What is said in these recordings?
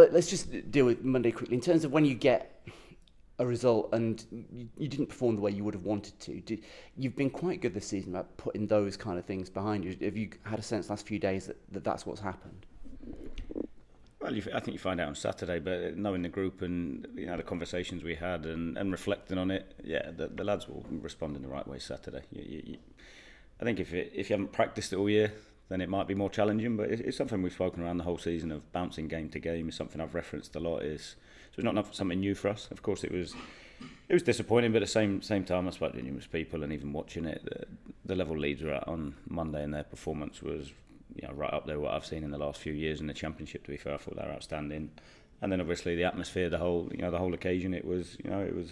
let's just deal with Monday quickly. In terms of when you get a result and you didn't perform the way you would have wanted to, you've been quite good this season about putting those kind of things behind you. Have you had a sense last few days that that's what's happened? Well, I think you find out on Saturday, but knowing the group and the conversations we had and reflecting on it, the lads will respond in the right way Saturday. I think if you haven't practiced it all year, then it might be more challenging. But it's something we've spoken around the whole season of bouncing game to game. It's something I've referenced a lot. So it's not something new for us. Of course, it was disappointing, but at the same time, I spoke to numerous people, and even watching it, the level Leeds were at on Monday, and their performance was right up there what I've seen in the last few years in the Championship. To be fair, I thought they were outstanding. And then obviously the atmosphere, the whole occasion, it was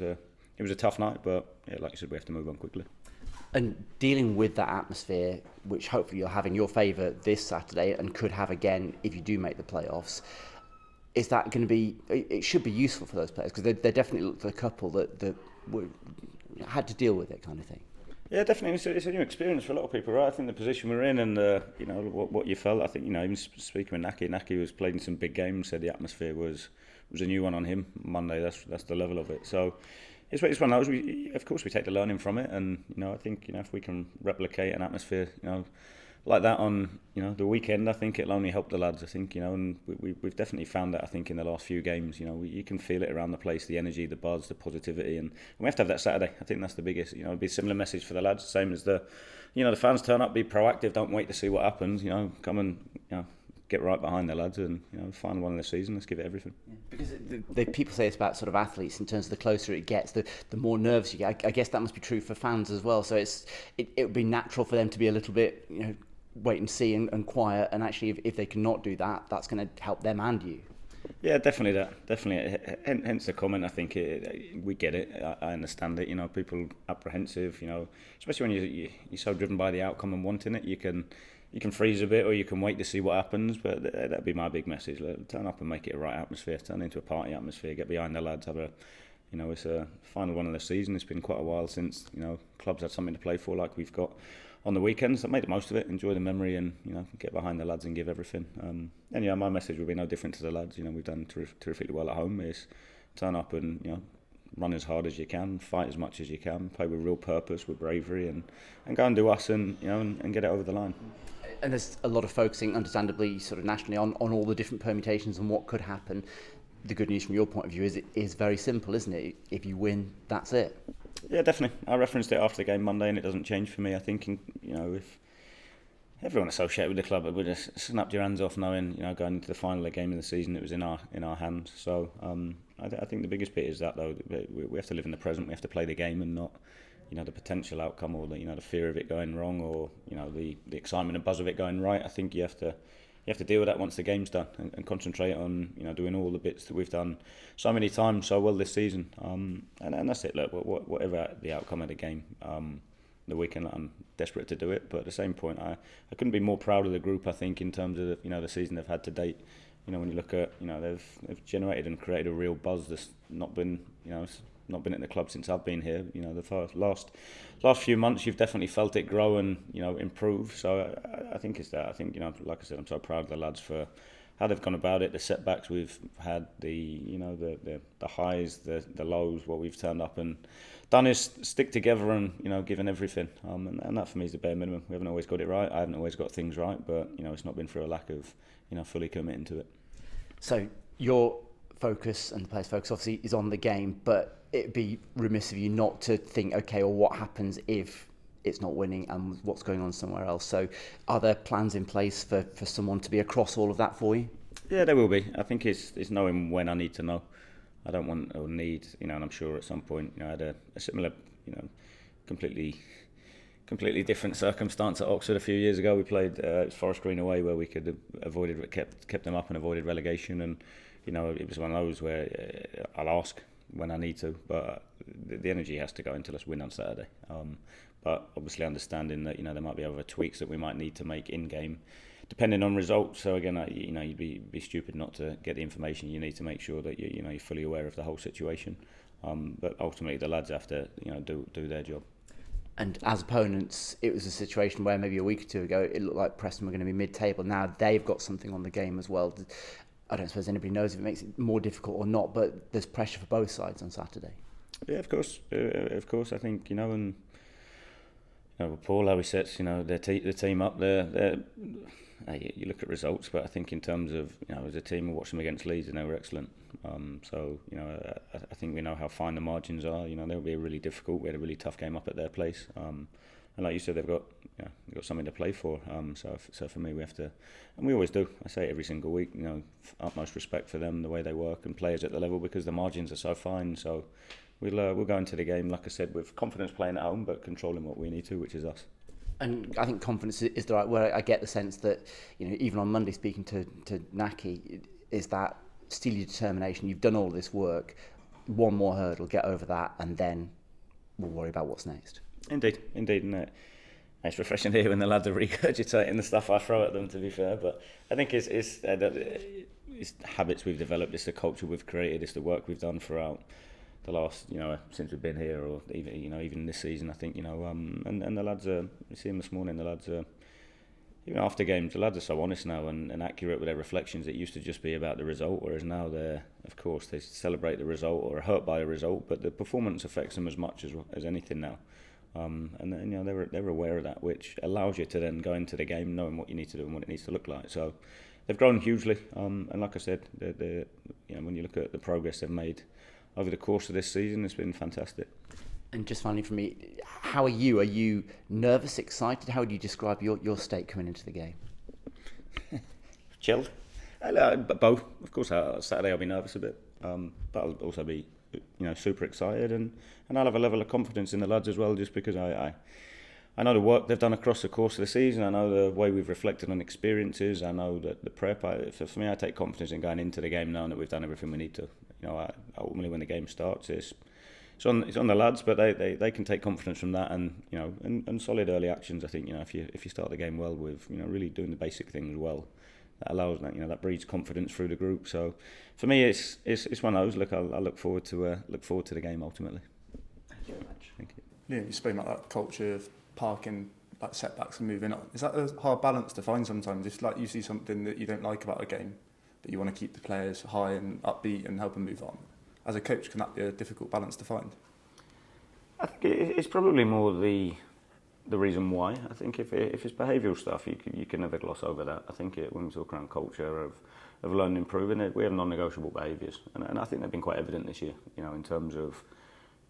a tough night, but like you said, we have to move on quickly. And dealing with that atmosphere, which hopefully you'll have in your favour this Saturday and could have again if you do make the playoffs, is that going to be? It should be useful for those players because they definitely look the couple that had to deal with it, kind of thing. Yeah, definitely. It's a new experience for a lot of people, right? I think the position we're in and what you felt. I think even speaking with Naki was played in some big games. Said the atmosphere was a new one on him Monday. That's the level of it. So it's one of those. Of course, we take the learning from it, and I think if we can replicate an atmosphere like that on the weekend, I think it'll only help the lads. I think and we've definitely found that. I think in the last few games, you can feel it around the place, the energy, the buzz, the positivity, and we have to have that Saturday. I think that's the biggest. It'd be a similar message for the lads, same as the fans turn up, be proactive, don't wait to see what happens. Come and get right behind the lads, and final one of the season, let's give it everything. Yeah, because the people say it's about sort of athletes in terms of the closer it gets, the more nervous you get. I guess that must be true for fans as well. So it would be natural for them to be a little bit wait and see and quiet, and actually if they cannot do that, that's going to help them and you. Yeah, definitely. Hence the comment. I think we get it. I understand it. People apprehensive. Especially when you're so driven by the outcome and wanting it. You can freeze a bit, or you can wait to see what happens. But that'd be my big message. Turn up and make it a right atmosphere. Turn it into a party atmosphere. Get behind the lads. Have a, it's a final one of the season. It's been quite a while since clubs had something to play for like we've got on the weekends. So make the most of it, enjoy the memory, and get behind the lads and give everything. And my message will be no different to the lads. We've done terrifically well at home. Is turn up and run as hard as you can, fight as much as you can, play with real purpose, with bravery, and go and do us, and and get it over the line. And there's a lot of focusing, understandably, sort of nationally on all the different permutations and what could happen. The good news from your point of view is it is very simple, isn't it? If you win, that's it. Yeah, definitely. I referenced it after the game Monday, and it doesn't change for me. I think, if everyone associated with the club would have snapped your hands off knowing, going into the final of the game of the season, it was in our hands. So I think the biggest bit is that, though, we have to live in the present. We have to play the game and not, the potential outcome or the fear of it going wrong, or the excitement and buzz of it going right. I think you have to deal with that once the game's done, and concentrate on doing all the bits that we've done so many times so well this season. And that's it. Look, whatever the outcome of the game, the weekend, I'm desperate to do it. But at the same point, I couldn't be more proud of the group. I think in terms of the season they've had to date. When you look at they've generated and created a real buzz that's not been not been at the club since I've been here. The last few months, you've definitely felt it grow and improve. So I think it's that. I think like I said, I'm so proud of the lads for how they've gone about it. The setbacks we've had, the highs, the lows. What we've turned up and done is stick together and given everything. And that for me is the bare minimum. We haven't always got it right. I haven't always got things right, but it's not been through a lack of fully committing to it. So your focus and the players' focus obviously is on the game, but it'd be remiss of you not to think, okay, well, what happens if it's not winning and what's going on somewhere else? So are there plans in place for someone to be across all of that for you? Yeah, there will be. I think it's knowing when I need to know. I don't want or need, and I'm sure at some point, I had a similar, completely different circumstance at Oxford a few years ago. We played Forest Green away, where we could have kept them up and avoided relegation, and it was one of those where I'll ask when I need to, but the energy has to go until us win on Saturday. But obviously understanding that there might be other tweaks that we might need to make in game, depending on results. So again, you'd be stupid not to get the information you need to make sure that you're fully aware of the whole situation. But ultimately, the lads have to do their job. And as opponents, it was a situation where maybe a week or two ago it looked like Preston were going to be mid-table. Now they've got something on the game as well. I don't suppose anybody knows if it makes it more difficult or not, but there's pressure for both sides on Saturday. Yeah, of course. I think, and Paul, how he sets, the team up there. You look at results, but I think in terms of, as a team, we watched them against Leeds and they were excellent. I think we know how fine the margins are. They'll be really difficult. We had a really tough game up at their place. And like you said, they've got something to play for. So for me, we have to, and we always do. I say it every single week. Utmost respect for them, the way they work, and players at the level, because the margins are so fine. So we'll go into the game, like I said, with confidence, playing at home, but controlling what we need to, which is us. And I think confidence is the right word. I get the sense that, even on Monday speaking to Naki, is that steely determination. You've done all this work, one more hurdle, get over that, and then we'll worry about what's next. Indeed, and it's refreshing to hear when the lads are regurgitating the stuff I throw at them, to be fair. But I think it's habits we've developed, it's the culture we've created, it's the work we've done throughout the last, since we've been here, or even this season. I think, and the lads are. You see them this morning. The lads are, even after games, the lads are so honest now and accurate with their reflections. It used to just be about the result, whereas now of course, they celebrate the result or are hurt by the result, but the performance affects them as much as anything now. They're aware of that, which allows you to then go into the game knowing what you need to do and what it needs to look like. So they've grown hugely, and like I said, when you look at the progress they've made over the course of this season, it's been fantastic. And just finally for me, how are you? Are you nervous, excited? How would you describe your state coming into the game? Chilled. Both. Of course, Saturday I'll be nervous a bit, but I'll also be super excited, and I'll have a level of confidence in the lads as well, just because I know the work they've done across the course of the season. I know the way we've reflected on experiences. I know that the prep. For me, I take confidence in going into the game knowing that we've done everything we need to. Ultimately, when the game starts, it's on the lads, but they can take confidence from that, and solid early actions. I think if you start the game well with really doing the basic things well, that allows that breeds confidence through the group. So for me, it's one of those. Look, I look forward to the game ultimately. Thank you very much. Thank you. Yeah, you spoke about that culture of parking like setbacks and moving on. Is that a hard balance to find sometimes? If you see something that you don't like about a game, but you want to keep the players high and upbeat and help them move on, as a coach, can that be a difficult balance to find? I think it's probably more the reason why. I think if it's behavioural stuff, you can never gloss over that. I think when we talk around culture of learning and improving it, we have non-negotiable behaviours, and I think they've been quite evident this year. In terms of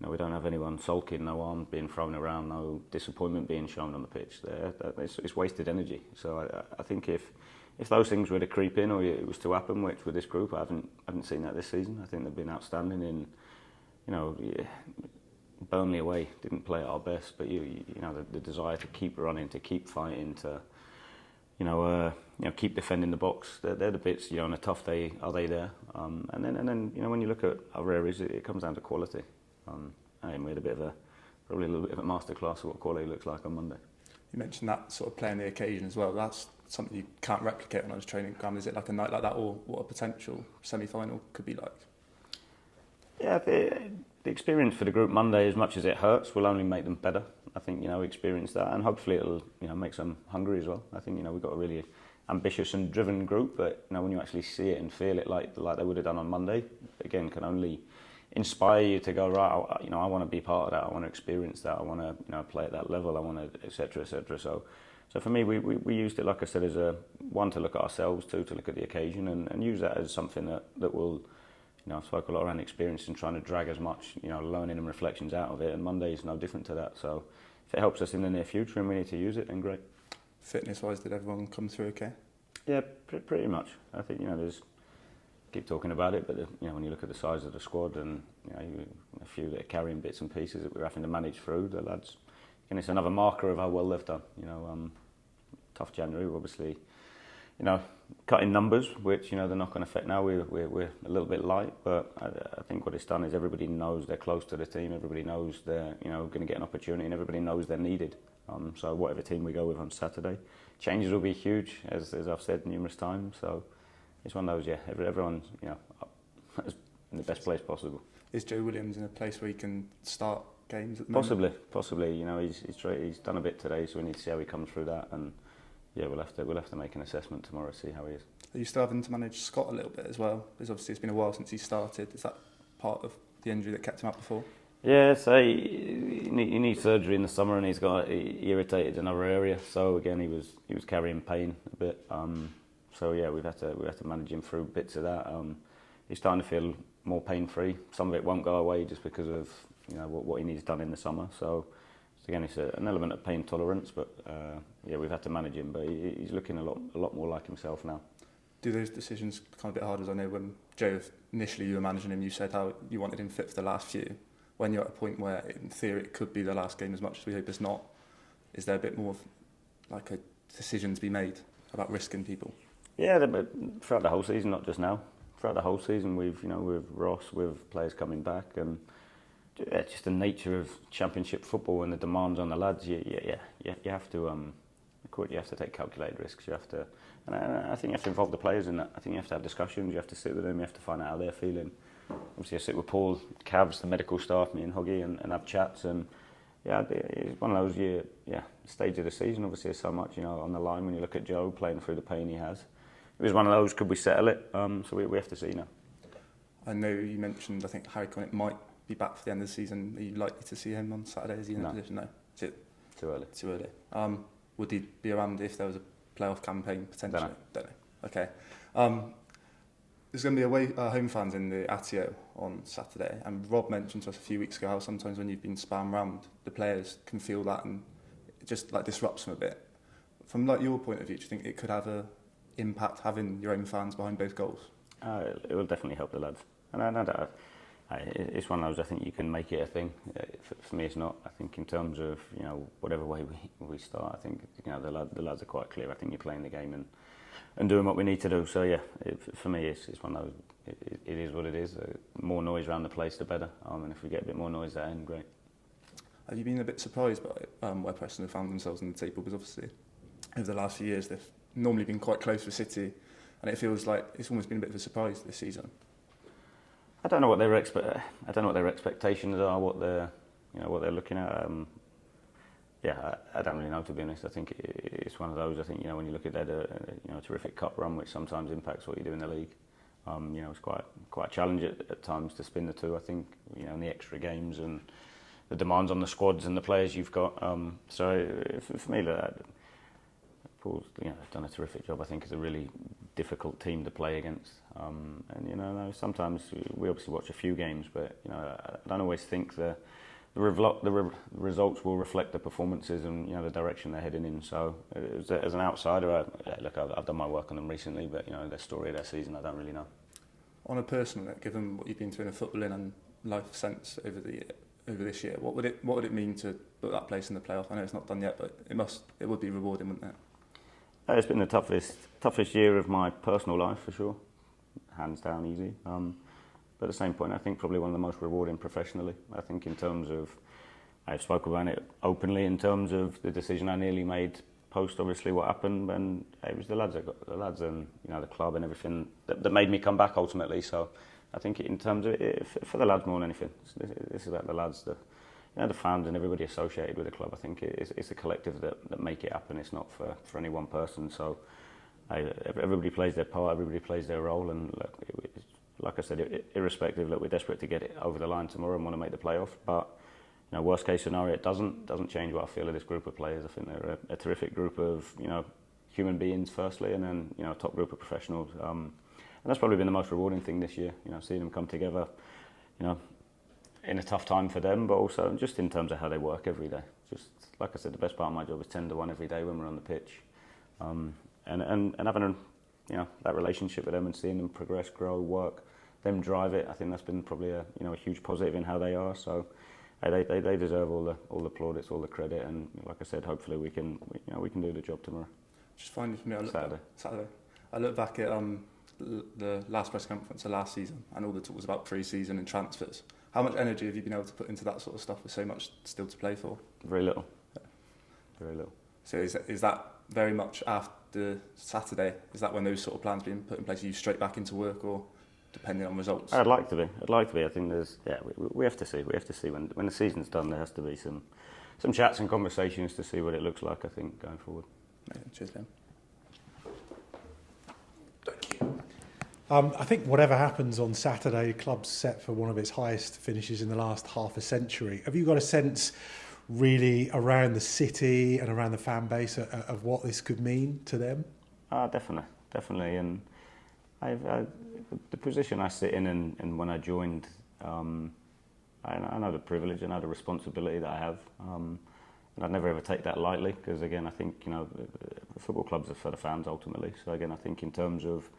we don't have anyone sulking, no arms being thrown around, no disappointment being shown on the pitch. It's wasted energy. So I think if those things were to creep in or it was to happen, which with this group, I haven't seen that this season. I think they've been outstanding in, Burnley away, didn't play at our best, but the desire to keep running, to keep fighting, to keep defending the box. They're the bits. On a tough day, are they there? And then when you look at other areas, it comes down to quality. And we had probably a little bit of a masterclass of what quality looks like on Monday. You mentioned that sort of playing the occasion as well. That's something you can't replicate on a training ground. Is it like a night like that, or what a potential semi-final could be like? Yeah, the experience for the group Monday, as much as it hurts, will only make them better. I think experience that, and hopefully it'll make them hungry as well. I think we've got a really ambitious and driven group, but when you actually see it and feel it like they would have done on Monday, again, can only inspire you to go, right, I want to be part of that. I want to experience that. I want to play at that level. I want to, etc., etc. So for me, we used it, like I said, as one, to look at ourselves, two, to look at the occasion, and use that as something that will. I've spoken a lot around experience and trying to drag as much, learning and reflections out of it, and Monday is no different to that. So if it helps us in the near future and we need to use it, then great. Fitness-wise, did everyone come through okay? Yeah, pretty much. I think, there's, keep talking about it, but when you look at the size of the squad and a few that are carrying bits and pieces that we're having to manage through, the lads, and it's another marker of how well they've done. Tough January, obviously. Cutting numbers, which the knock-on effect now, we're a little bit light, but I think what it's done is everybody knows they're close to the team, everybody knows they're going to get an opportunity, and everybody knows they're needed. So whatever team we go with on Saturday, changes will be huge, as I've said numerous times. So it's one of those, everyone's in the best place possible. Is Joe Williams in a place where he can start games at the moment? Possibly. He's done a bit today, so we need to see how he comes through that. And yeah, we'll have to make an assessment tomorrow, see how he is. Are you still having to manage Scott a little bit as well? Because obviously it's been a while since he started. Is that part of the injury that kept him out before? Yeah, so he needs surgery in the summer, and he irritated another area. So again, he was carrying pain a bit. So yeah, we have to manage him through bits of that. He's starting to feel more pain free. Some of it won't go away just because of what he needs done in the summer. So again, it's an element of pain tolerance, but yeah, we've had to manage him. But he's looking a lot more like himself now. Do those decisions become a bit harder? As I know when Joe, initially you were managing him, you said how you wanted him fit for the last few. When you're at a point where, in theory, it could be the last game, as much as we hope it's not, is there a bit more of like a decision to be made about risking people? Yeah, but throughout the whole season, not just now. Throughout the whole season, with Ross, with players coming back, and just the nature of Championship football and the demands on the lads. You have to take calculated risks. You have to, and I think you have to involve the players in that. I think you have to have discussions. You have to sit with them. You have to find out how they're feeling. Obviously, I sit with Paul, Cavs, the medical staff, me and Hoggy, and have chats. And yeah, it's one of those stage of the season. Obviously, there's so much on the line when you look at Joe playing through the pain he has. It was one of those. Could we settle it? So we have to see now. I know you mentioned. I think Harry Connick might be back for the end of the season. Are you likely to see him on Saturday? Is he in a position? No. Is it too early? Too early. Would he be around if there was a playoff campaign potentially? Don't know. Okay. There's going to be home fans in the Atio on Saturday, and Rob mentioned to us a few weeks ago how sometimes when you've been spammed round, the players can feel that and it just like disrupts them a bit. From like your point of view, do you think it could have a impact having your own fans behind both goals? It will definitely help the lads, and it's one of those. I think you can make it a thing. For me, it's not. I think in terms of whatever way we start, I think the lads are quite clear. I think you're playing the game and doing what we need to do. So yeah, for me, it's one of those. It is what it is. More noise around the place, the better. And if we get a bit more noise there, then great. Have you been a bit surprised by where Preston have found themselves in the table? Because obviously, over the last few years, they've normally been quite close for City, and it feels like it's almost been a bit of a surprise this season. I don't know what their expectations are. What they're looking at. I don't really know, to be honest. I think it's one of those. I think when you look at their terrific cup run, which sometimes impacts what you do in the league. It's quite a challenge at times to spin the two. I think in the extra games and the demands on the squads and the players you've got. So for me, Paul's done a terrific job. I think it's a really difficult team to play against. And sometimes we obviously watch a few games, but I don't always think the results will reflect the performances and the direction they're heading in. So as an outsider, I've done my work on them recently, but their story, their season, I don't really know. On a personal note, given what you've been through in a footballing and life sense over this year, what would it mean to put that place in the playoff? I know it's not done yet, but it would be rewarding, wouldn't it? It's been the toughest year of my personal life for sure, hands down, easy. But at the same point, I think probably one of the most rewarding professionally. I think in terms of, I've spoken about it openly in terms of the decision I nearly made post obviously what happened, and it was the lads and the club and everything that made me come back ultimately. So I think in terms of it, for the lads more than anything, this is about the lads, the fans and everybody associated with the club. I think it's a collective that make it happen. It's not for any one person. So everybody plays their part, everybody plays their role, and like I said, irrespective, we're desperate to get it over the line tomorrow and want to make the playoff. But worst case scenario, it doesn't change what I feel of this group of players. I think they're a terrific group of human beings firstly, and then a top group of professionals. And that's probably been the most rewarding thing this year. Seeing them come together, in a tough time for them, but also just in terms of how they work every day. Just like I said, the best part of my job is 10 to 1 every day when we're on the pitch, and having that relationship with them and seeing them progress, grow, work, them drive it. I think that's been probably a huge positive in how they are. So they deserve all the plaudits, all the credit, and like I said, hopefully we can do the job tomorrow. Just finally for me, Saturday. I look back at the last press conference of last season and all the talk was about pre-season and transfers. How much energy have you been able to put into that sort of stuff with so much still to play for? Very little. Yeah. Very little. So is that very much after Saturday? Is that when those sort of plans being put in place? Are you straight back into work, or depending on results? I'd like to be. I think we have to see. We have to see when the season's done. There has to be some chats and conversations to see what it looks like. I think going forward. Cheers, Liam. I think whatever happens on Saturday, the club's set for one of its highest finishes in the last half a century. Have you got a sense really around the city and around the fan base of what this could mean to them? Definitely. And the position I sit in and when I joined, I know the privilege, I know the responsibility that I have. And I'd never ever take that lightly because, again, I think, football clubs are for the fans ultimately. So, again, I think in terms of,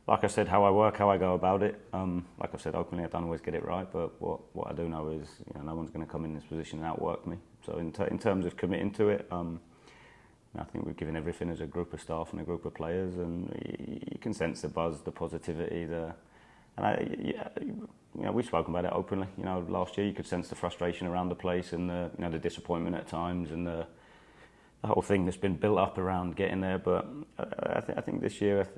like I said, how I work, how I go about it, like I've said openly, I don't always get it right, but what I do know is no one's going to come in this position and outwork me. So in terms of committing to it, I think we've given everything as a group of staff and a group of players, and you can sense the buzz, the positivity, we've spoken about it openly. Last year you could sense the frustration around the place and the disappointment at times and the whole thing that's been built up around getting there. But I think this year,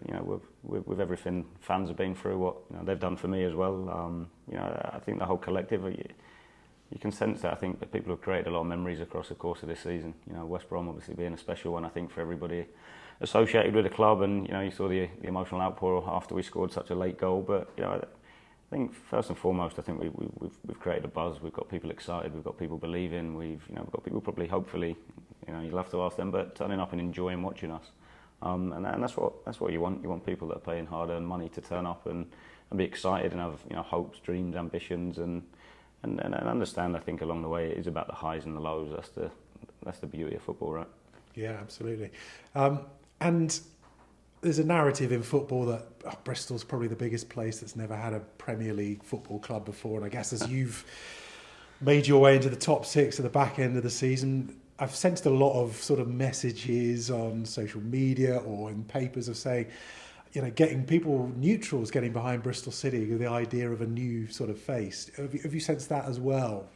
with everything fans have been through, what they've done for me as well. I think the whole collective, you can sense that. I think that people have created a lot of memories across the course of this season. West Brom obviously being a special one, I think, for everybody associated with the club. And you saw the emotional outpour after we scored such a late goal. But I think first and foremost, I think we've created a buzz. We've got people excited. We've got people believing. We've got people probably, hopefully, you'll have to ask them, but turning up and enjoying watching us. And that's what you want. You want people that are paying hard-earned money to turn up and be excited and have hopes, dreams, ambitions, and understand. I think along the way it is about the highs and the lows. That's the beauty of football, right? Yeah, absolutely. And there's a narrative in football that Bristol's probably the biggest place that's never had a Premier League football club before. And I guess as you've made your way into the top six at the back end of the season, I've sensed a lot of sort of messages on social media or in papers of saying, getting people, neutrals, getting behind Bristol City with the idea of a new sort of face. Have you sensed that as well,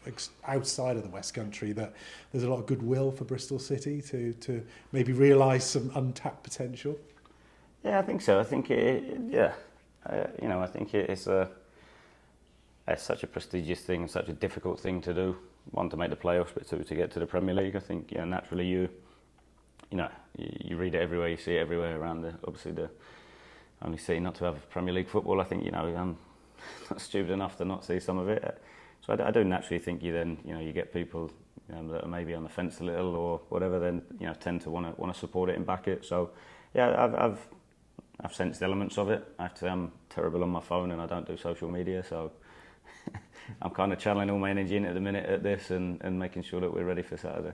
outside of the West Country, that there's a lot of goodwill for Bristol City to maybe realise some untapped potential? Yeah, I think so. I think I think it's such a prestigious thing and such a difficult thing to do. One, to make the playoffs, but two, to get to the Premier League. I think naturally you read it everywhere, you see it everywhere around. Obviously the only city not to have Premier League football. I think I'm not stupid enough to not see some of it. So I do naturally think you get people that are maybe on the fence a little or whatever. Then tend to want to support it and back it. So yeah, I've sensed elements of it. I have to say I'm terrible on my phone and I don't do social media, so I'm kind of channeling all my energy into the minute at this and making sure that we're ready for Saturday.